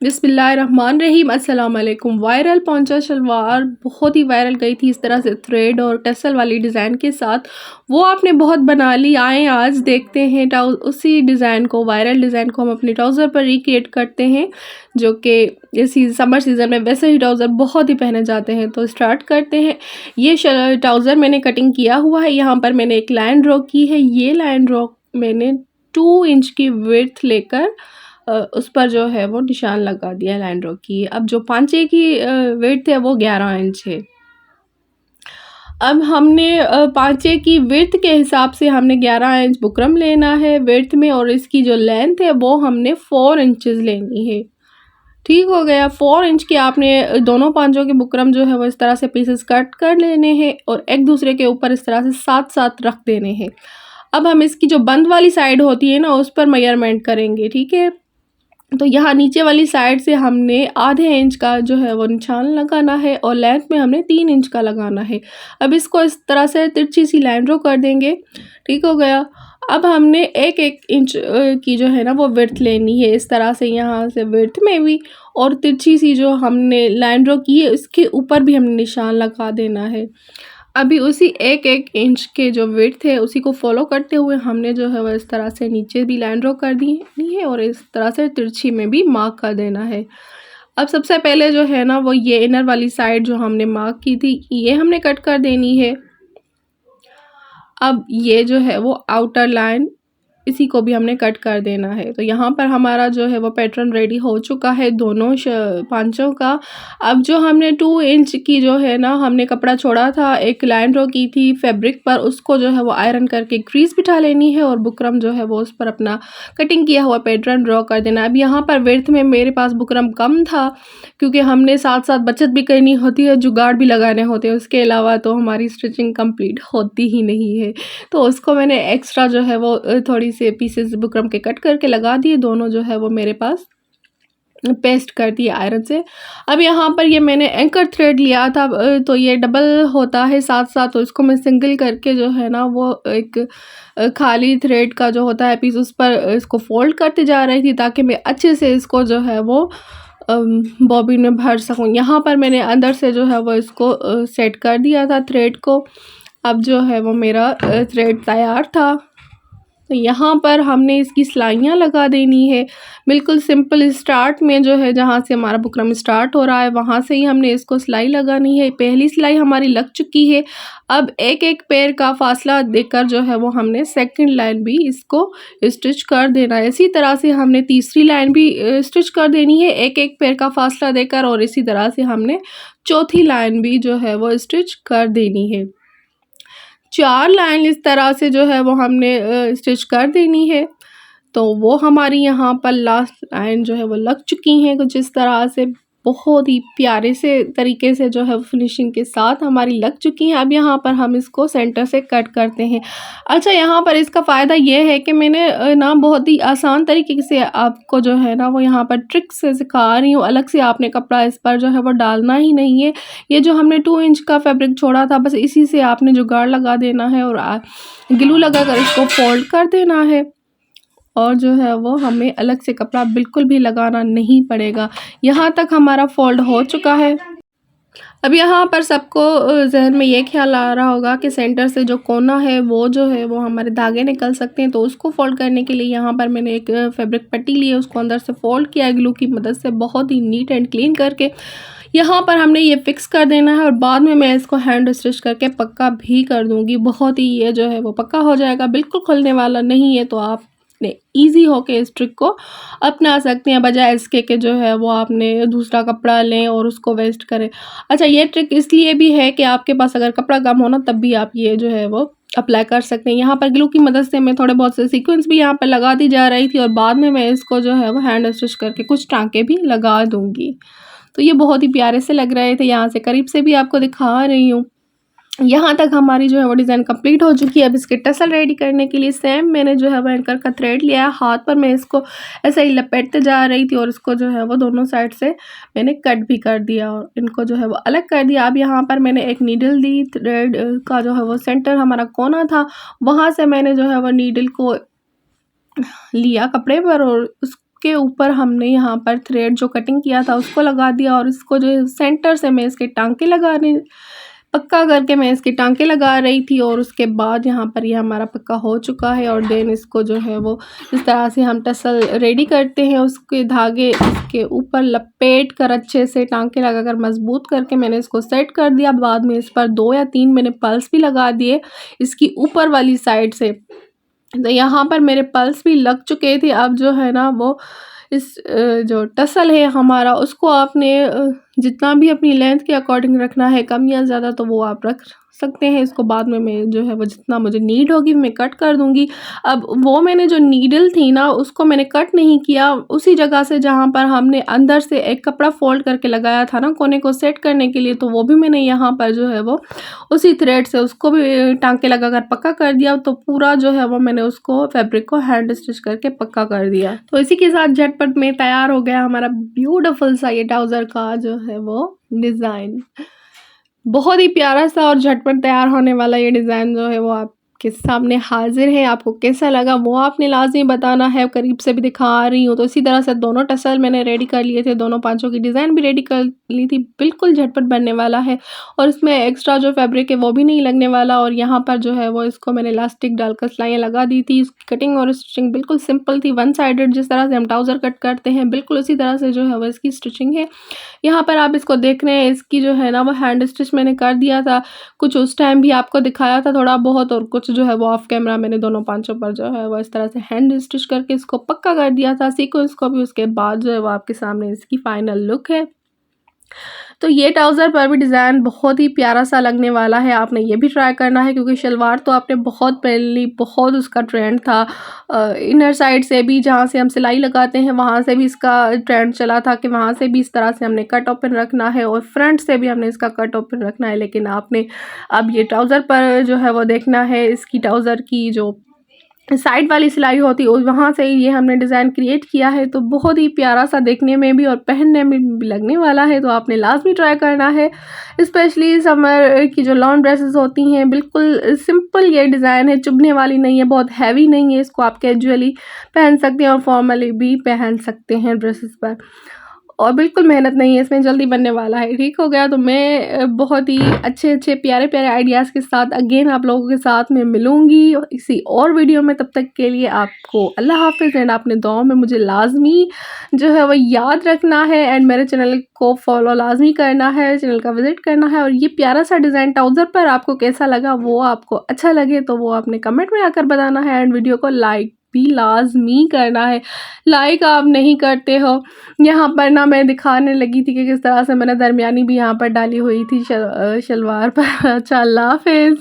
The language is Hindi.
बिस्मिल्लाहिर्रहमानिर्रहीम। अस्सलाम वालेकुम। वायरल पौंचा शलवार बहुत ही वायरल गई थी, इस तरह से थ्रेड और टसल वाली डिज़ाइन के साथ। वो आपने बहुत बना ली। आए आज देखते हैं उसी डिज़ाइन को, वायरल डिज़ाइन को हम अपने ट्राउज़र पर रिक्रिएट करते हैं, जो कि इसी समर सीज़न में वैसे ही ट्राउज़र बहुत ही पहने जाते हैं। तो स्टार्ट करते हैं। ये ट्राउज़र मैंने कटिंग किया हुआ है। यहाँ पर मैंने एक लाइन ड्रॉ की है। ये लाइन ड्रॉ मैंने 2 इंच की विड्थ लेकर उस पर जो है वो निशान लगा दिया लाइन ड्रॉ की। अब जो पांचे की विड्थ है वो 11 इंच है। अब हमने पांचे की विड्थ के हिसाब से हमने 11 इंच बुकरम लेना है विड्थ में, और इसकी जो लेंथ है वो हमने 4 इंचेस लेनी है। ठीक हो गया। 4 इंच के आपने दोनों पांचों के बुकरम जो है वो इस तरह से पीसेस कट कर लेने हैं और एक दूसरे के ऊपर इस तरह से साथ साथ रख देने हैं। अब हम इसकी जो बंद वाली साइड होती है ना, उस पर मेजरमेंट करेंगे। ठीक है, तो यहाँ नीचे वाली साइड से हमने आधे इंच का जो है वो निशान लगाना है और लेंथ में हमने 3 इंच का लगाना है। अब इसको इस तरह से तिरछी सी लाइन ड्रॉ कर देंगे। ठीक हो गया। अब हमने 1-1 इंच की जो है ना वो विड्थ लेनी है, इस तरह से यहाँ से विड्थ में भी, और तिरछी सी जो हमने लाइन ड्रॉ की है उसके ऊपर भी हमने निशान लगा देना है। अभी उसी 1-1 इंच के जो विड्थ है उसी को फॉलो करते हुए हमने जो है वो इस तरह से नीचे भी लाइन ड्रॉ कर दी है और इस तरह से तिरछी में भी मार्क कर देना है। अब सबसे पहले जो है ना वो ये इनर वाली साइड जो हमने मार्क की थी ये हमने कट कर देनी है। अब ये जो है वो आउटर लाइन, इसी को भी हमने कट कर देना है। तो यहाँ पर हमारा जो है वो पैटर्न रेडी हो चुका है दोनों पांचों का। अब जो हमने 2 इंच की जो है ना हमने कपड़ा छोड़ा था, एक लाइन ड्रॉ की थी फैब्रिक पर, उसको जो है वो आयरन करके क्रीज बिठा लेनी है और बुकरम जो है वो उस पर अपना कटिंग किया हुआ पैटर्न ड्रॉ कर देना। अब यहाँ पर विड्थ में मेरे पास बुकरम कम था, क्योंकि हमने साथ साथ बचत भी करनी होती है, जुगाड़ भी लगाने होते हैं, उसके अलावा तो हमारी स्टिचिंग कंप्लीट होती ही नहीं है। तो उसको मैंने एक्स्ट्रा जो है वो थोड़ी से पीसेस बुकरम के कट करके लगा दिए। दोनों जो है वो मेरे पास पेस्ट कर दिए आयरन से। अब यहाँ पर ये मैंने एंकर थ्रेड लिया था, तो ये डबल होता है साथ साथ, तो इसको मैं सिंगल करके जो है ना वो एक खाली थ्रेड का जो होता है पीस, उस पर इसको फोल्ड करते जा रही थी ताकि मैं अच्छे से इसको जो है वो बॉबिन में भर सकूँ। यहाँ पर मैंने अंदर से जो है वो इसको सेट कर दिया था थ्रेड को। अब जो है वो मेरा थ्रेड तैयार था। तो यहाँ पर हमने इसकी सिलाइयाँ लगा देनी है, बिल्कुल सिंपल। स्टार्ट में जो है जहाँ से हमारा बुकरम स्टार्ट हो रहा है वहाँ से ही हमने इसको सिलाई लगानी है। पहली सिलाई हमारी लग चुकी है। अब 1-1 पैर का फासला देकर जो है वो हमने सेकंड लाइन भी इसको स्टिच कर देना है। इसी तरह से हमने तीसरी लाइन भी स्टिच कर देनी है 1-1 पैर का फासला देकर, और इसी तरह से हमने चौथी लाइन भी जो है वो स्टिच कर देनी है। 4 लाइन इस तरह से जो है वो हमने स्टिच कर देनी है। तो वो हमारी यहाँ पर लास्ट लाइन जो है वो लग चुकी हैं कुछ इस तरह से, बहुत ही प्यारे से तरीके से जो है फिनिशिंग के साथ हमारी लग चुकी हैं। अब यहाँ पर हम इसको सेंटर से कट करते हैं। अच्छा, यहाँ पर इसका फ़ायदा ये है कि मैंने ना बहुत ही आसान तरीके से आपको जो है ना वो यहाँ पर ट्रिक से सिखा रही हूँ। अलग से आपने कपड़ा इस पर जो है वो डालना ही नहीं है। ये जो हमने 2 इंच का फैब्रिक छोड़ा था, बस इसी से आपने जुगाड़ लगा देना है और ग्लू लगा कर इसको फोल्ड कर देना है, और जो है वो हमें अलग से कपड़ा बिल्कुल भी लगाना नहीं पड़ेगा। यहाँ तक हमारा फोल्ड हो चुका है। अब यहाँ पर सबको जहन में ये ख्याल आ रहा होगा कि सेंटर से जो कोना है वो जो है वो हमारे धागे निकल सकते हैं, तो उसको फोल्ड करने के लिए यहाँ पर मैंने एक फैब्रिक पट्टी ली है, उसको अंदर से फोल्ड किया ग्लू की मदद से बहुत ही नीट एंड क्लीन करके। यहाँ पर हमने ये फिक्स कर देना है और बाद में मैं इसको हैंड स्टिच करके पक्का भी कर दूँगी। बहुत ही ये जो है वो पक्का हो जाएगा, बिल्कुल खुलने वाला नहीं है। तो आप ईजी होके इस ट्रिक को अपना सकते हैं, बजाय इसके कि जो है वो आपने दूसरा कपड़ा लें और उसको वेस्ट करें। अच्छा, ये ट्रिक इसलिए भी है कि आपके पास अगर कपड़ा कम हो ना, तब भी आप ये जो है वो अप्लाई कर सकते हैं। यहाँ पर ग्लू की मदद से मैं थोड़े बहुत से सीक्वेंस भी यहाँ पर लगा दी जा रही थी, और बाद में मैं इसको जो है वो हैंड स्टिच करके कुछ टाँके भी लगा दूँगी। तो ये बहुत ही प्यारे से लग रहे थे। यहाँ से करीब से भी आपको दिखा रही हूँ। यहाँ तक हमारी जो है वो डिज़ाइन कंप्लीट हो चुकी है। अब इसके टसल रेडी करने के लिए सेम मैंने जो है वो एंकर का थ्रेड लिया, हाथ पर मैं इसको ऐसे ही लपेटते जा रही थी और इसको जो है वो दोनों साइड से मैंने कट भी कर दिया और इनको जो है वो अलग कर दिया। अब यहाँ पर मैंने एक नीडल दी, थ्रेड का जो है वो सेंटर हमारा कोना था, वहाँ से मैंने जो है वो नीडल को लिया कपड़े पर और उसके ऊपर हमने यहाँ पर थ्रेड जो कटिंग किया था उसको लगा दिया और इसको जो है सेंटर से मैं इसके टांके पक्का करके मैं इसके टांके लगा रही थी। और उसके बाद यहाँ पर ये हमारा पक्का हो चुका है और देन इसको जो है वो इस तरह से हम टसल रेडी करते हैं। उसके धागे इसके ऊपर लपेट कर अच्छे से टांके लगाकर मजबूत करके मैंने इसको सेट कर दिया। बाद में इस पर 2 या 3 मैंने पल्स भी लगा दिए इसकी ऊपर वाली साइड से। तो यहाँ पर मेरे पल्स भी लग चुके थे। अब जो है ना वो इस जो टसल है हमारा उसको आपने जितना भी अपनी लेंथ के अकॉर्डिंग रखना है, कम या ज़्यादा, तो वो आप रख सकते हैं। इसको बाद में मैं जो है वो जितना मुझे नीड होगी मैं कट कर दूंगी। अब वो मैंने जो नीडल थी ना उसको मैंने कट नहीं किया, उसी जगह से जहाँ पर हमने अंदर से एक कपड़ा फोल्ड करके लगाया था ना कोने को सेट करने के लिए, तो वो भी मैंने यहाँ पर जो है वो उसी थ्रेड से उसको भी टांके लगाकर पक्का कर दिया। तो पूरा जो है वो मैंने उसको फैब्रिक को हैंड स्टिच करके पक्का कर दिया। तो इसी के साथ झटपट में तैयार हो गया हमारा ब्यूटीफुल सा ये ट्राउज़र का जो है वो डिज़ाइन। बहुत ही प्यारा सा और झटपट तैयार होने वाला ये डिज़ाइन जो है वो आपके सामने हाजिर है। आपको कैसा लगा वो आपने लाजमी बताना है। करीब से भी दिखा रही हूँ। तो इसी तरह से दोनों टसल मैंने रेडी कर लिए थे, दोनों पांचों की डिज़ाइन भी रेडी कर ली थी। बिल्कुल झटपट बनने वाला है और इसमें एक्स्ट्रा जो फैब्रिक है वो भी नहीं लगने वाला। और यहाँ पर जो है वो इसको मैंने इलास्टिक डालकर सिलाइयाँ लगा दी थी। इसकी कटिंग और स्टिचिंग बिल्कुल सिंपल थी, वन साइडेड जिस तरह से हम ट्राउज़र कट करते हैं बिल्कुल उसी तरह से जो है वो इसकी स्टिचिंग है। यहाँ पर आप इसको देख रहे हैं, इसकी जो है ना वो हैंड स्टिच मैंने कर दिया था। कुछ उस टाइम भी आपको दिखाया था थोड़ा बहुत, और कुछ जो है वो ऑफ कैमरा मैंने दोनों पांचों पर जो है वो इस तरह से हैंड स्टिच करके इसको पक्का कर दिया था सीक्वेंस को भी। उसके बाद जो है वो आपके सामने इसकी फाइनल लुक है। तो ये ट्राउज़र पर भी डिज़ाइन बहुत ही प्यारा सा लगने वाला है। आपने ये भी ट्राई करना है क्योंकि शलवार तो आपने बहुत पहले बहुत उसका ट्रेंड था। इनर साइड से भी जहाँ से हम सिलाई लगाते हैं वहाँ से भी इसका ट्रेंड चला था कि वहाँ से भी इस तरह से हमने कट ओपन रखना है और फ्रंट से भी हमने इसका कट ओपन रखना है। लेकिन आपने अब ये ट्राउज़र पर जो है वो देखना है, इसकी ट्राउज़र की जो साइड वाली सिलाई होती है वहाँ से ये हमने डिज़ाइन क्रिएट किया है। तो बहुत ही प्यारा सा देखने में भी और पहनने में भी लगने वाला है। तो आपने लाजमी ट्राई करना है। स्पेशली समर की जो लॉन्ग ड्रेसेस होती हैं बिल्कुल सिंपल ये डिज़ाइन है, चुभने वाली नहीं है, बहुत हैवी नहीं है। इसको आप कैजुअली पहन सकते हैं और फॉर्मली भी पहन सकते हैं ड्रेसेस पर, और बिल्कुल मेहनत नहीं है इसमें, जल्दी बनने वाला है। ठीक हो गया। तो मैं बहुत ही अच्छे प्यारे आइडियाज़ के साथ अगेन आप लोगों के साथ में मिलूँगी किसी और वीडियो में। तब तक के लिए आपको अल्लाह हाफ़िज़ एंड आपने दुआओं में मुझे लाजमी जो है वो याद रखना है एंड मेरे चैनल को फॉलो लाजमी करना है, चैनल का विज़िट करना है। और ये प्यारा सा डिज़ाइन ट्राउज़र पर आपको कैसा लगा, वो आपको अच्छा लगे तो वो आपने कमेंट में आकर बताना है एंड वीडियो को लाइक भी लाजमी करना है। लाइक आप नहीं करते हो। यहाँ पर ना मैं दिखाने लगी थी कि किस तरह से मैंने दरमियानी भी यहाँ पर डाली हुई थी शलवार पर। अच्छा, अल्लाह हाफ़िज़।